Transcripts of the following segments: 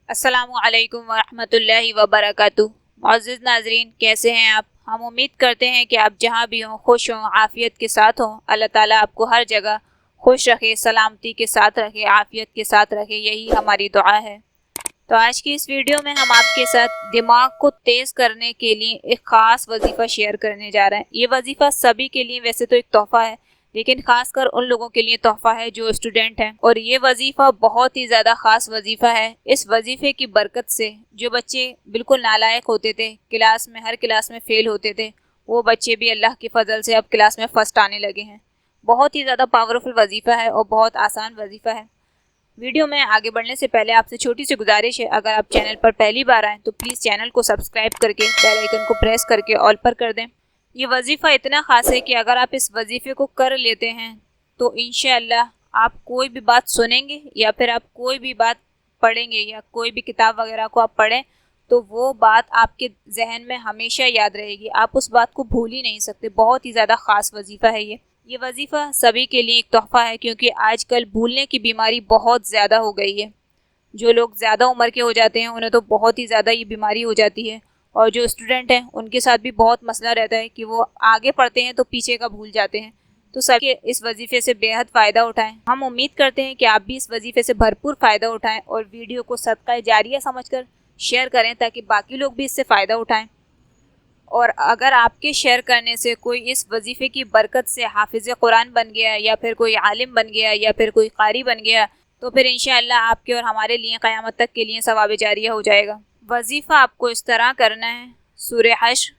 अस्सलामु अलैकुम वरहमतुल्लाहि वबरकातुहू। मुअज़्ज़िज़ नाज़रीन, कैसे हैं आप? हम उम्मीद करते हैं कि आप जहां भी हों खुश हों, आफ़ियत के साथ हों। अल्लाह ताला आपको हर जगह खुश रखे, सलामती के साथ रखे, आफ़ियत के साथ रखे, यही हमारी दुआ है। तो आज की इस वीडियो में हम आपके साथ दिमाग को तेज़ करने के लिए एक ख़ास वजीफ़ा शेयर करने जा रहे हैं। ये वजीफ़ा सभी के लिए वैसे तो एक तोहफ़ा है, लेकिन खासकर उन लोगों के लिए तोहफ़ा है जो स्टूडेंट हैं। और ये वजीफ़ा बहुत ही ज़्यादा ख़ास वजीफ़ा है। इस वजीफ़े की बरकत से जो बच्चे बिल्कुल नालायक होते थे, क्लास में हर क्लास में फ़ेल होते थे, वो बच्चे भी अल्लाह के फ़ज़ल से अब क्लास में फ़र्स्ट आने लगे हैं। बहुत ही ज़्यादा पावरफुल वजीफ़ा है और बहुत आसान वजीफ़ा है। वीडियो में आगे बढ़ने से पहले आपसे छोटी सी गुजारिश है, अगर आप चैनल पर पहली बार आएँ तो प्लीज़ चैनल को सब्सक्राइब करके बेल आइकन को प्रेस करके ऑल पर कर दें। ये वजीफ़ा इतना ख़ास है कि अगर आप इस वजीफ़े को कर लेते हैं तो इंशाअल्लाह आप कोई भी बात सुनेंगे या फिर आप कोई भी बात पढ़ेंगे या कोई भी किताब वगैरह को आप पढ़ें तो वो बात आपके जहन में हमेशा याद रहेगी, आप उस बात को भूल ही नहीं सकते। बहुत ही ज़्यादा ख़ास वजीफ़ा है ये वजीफ़ा सभी के लिए एक तोहफ़ा है, क्योंकि आजकल भूलने की बीमारी बहुत ज़्यादा हो गई है। जो लोग ज़्यादा उम्र के हो जाते हैं उन्हें तो बहुत ही ज़्यादा ये बीमारी हो जाती है, और जो स्टूडेंट हैं उनके साथ भी बहुत मसला रहता है कि वो आगे पढ़ते हैं तो पीछे का भूल जाते हैं। तो सभी इस वजीफ़े से बेहद फ़ायदा उठाएं। हम उम्मीद करते हैं कि आप भी इस वजीफ़े से भरपूर फ़ायदा उठाएं और वीडियो को सदका जारिया समझकर शेयर करें ताकि बाकी लोग भी इससे फ़ायदा उठाएं। और अगर आपके शेयर करने से कोई इस वजीफ़े की बरकत से हाफिज़ कुरान बन गया या फिर कोई आलिम बन गया या फिर कोई कारी बन गया तो फिर इंशाअल्लाह आपके और हमारे लिए क़यामत तक के लिए सवाब जारिया हो जाएगा। वजीफ़ा आपको इस तरह करना है। सूरह हश्र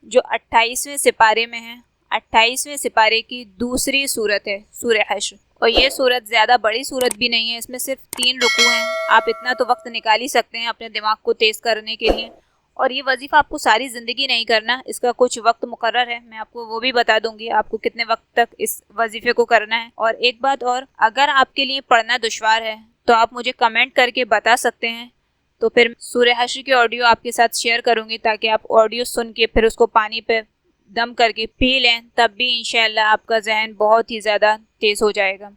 जो 28वें सिपारे में है, 28वें सिपारे की दूसरी सूरत है सूरह हश्र। और ये सूरत ज़्यादा बड़ी सूरत भी नहीं है, इसमें सिर्फ 3 रुकू हैं। आप इतना तो वक्त निकाल ही सकते हैं अपने दिमाग को तेज़ करने के लिए। और ये वजीफ़ा आपको सारी ज़िंदगी नहीं करना, इसका कुछ वक्त मुकर्रर है, मैं आपको वो भी बता दूंगी आपको कितने वक्त तक इस वजीफ़े को करना है। और एक बात और, अगर आपके लिए पढ़ना दुश्वार है तो आप मुझे कमेंट करके बता सकते हैं, तो फिर सूरह हश्र की ऑडियो आपके साथ शेयर करूँगी ताकि आप ऑडियो सुन के फिर उसको पानी पे दम करके पी लें, तब भी इंशाअल्लाह आपका जहन बहुत ही ज़्यादा तेज़ हो जाएगा।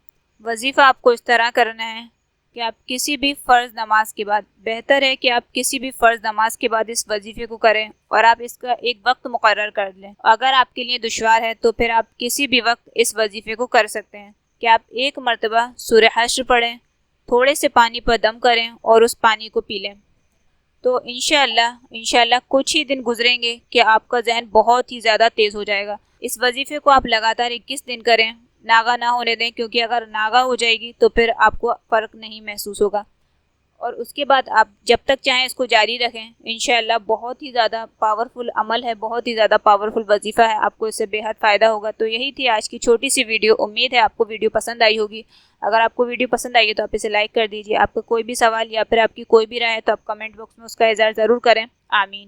वजीफ़ा आपको इस तरह करना है कि आप किसी भी फ़र्ज़ नमाज के बाद, बेहतर है कि आप किसी भी फ़र्ज़ नमाज के बाद इस वजीफ़े को करें और आप इसका एक वक्त मुकर्रर कर लें। अगर आपके लिए दुश्वार है तो फिर आप किसी भी वक्त इस वजीफ़े को कर सकते हैं कि आप एक मरतबा सूरह हश्र पढ़ें, थोड़े से पानी पर दम करें और उस पानी को पी लें। तो इंशाअल्लाह कुछ ही दिन गुजरेंगे कि आपका जहन बहुत ही ज़्यादा तेज़ हो जाएगा। इस वजीफ़े को आप लगातार 21 दिन करें, नागा ना होने दें, क्योंकि अगर नागा हो जाएगी तो फिर आपको फ़र्क नहीं महसूस होगा। और उसके बाद आप जब तक चाहें इसको जारी रखें। इंशाअल्लाह बहुत ही ज़्यादा पावरफुल अमल है, बहुत ही ज़्यादा पावरफुल वजीफ़ा है, आपको इससे बेहद फ़ायदा होगा। तो यही थी आज की छोटी सी वीडियो। उम्मीद है आपको वीडियो पसंद आई होगी। अगर आपको वीडियो पसंद आई है तो आप इसे लाइक कर दीजिए। आपका कोई भी सवाल या फिर आपकी कोई भी राय है तो आप कमेंट बॉक्स में उसका इज़हार ज़रूर करें। आमीन।